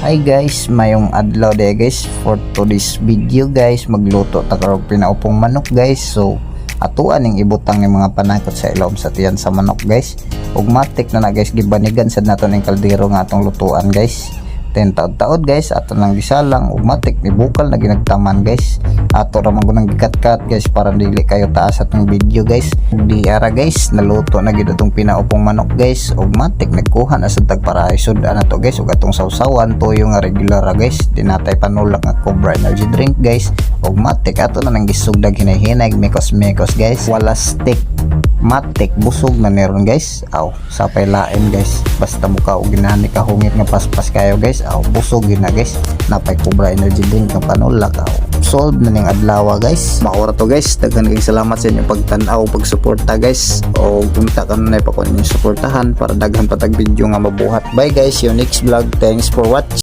Hi guys, mayong adlaw de guys. For today's video guys, magluto ta karong pinaupong manok guys. So atuan ning ibutang ng mga panakot sa ilom sa tiyan sa manok guys. Ug matik na guys, gibanigan sad nato ning kaldero nga atong lutuan guys. 10 taod guys, ato nang gisalang ug matik ni bukal na ginagtaman guys. Ato ra man gunang gikat-kat guys para dili kayo taas atong video guys. Ug di ara guys, naluto na gid atong pinaupong manok guys. Ug matik nagkuha na sad tagparahay sudan nato guys ug atong sawsawan tuyo nga regular guys. Dinatay panulak nga Cobra energy drink guys. Ug matik ato na nang gisugdag hinay-hinay mekos-mekos guys. Wala stick. Matik busog na meron guys. Aw, sapay lain guys. Basta muka og ginani ka hungit nga paspas kayo guys. Aw, busog gina guys. Napay Cobra energy drink nga panulak. Aw, solve na ning adlaw guys. Maura to guys. Daghan kayong salamat sa inyong pagtan-aw, pagsuporta guys. O punta ka na pa ko inyong suportahan para daghan patag video nga mabuhat. Bye guys, see you next vlog. Thanks for watching.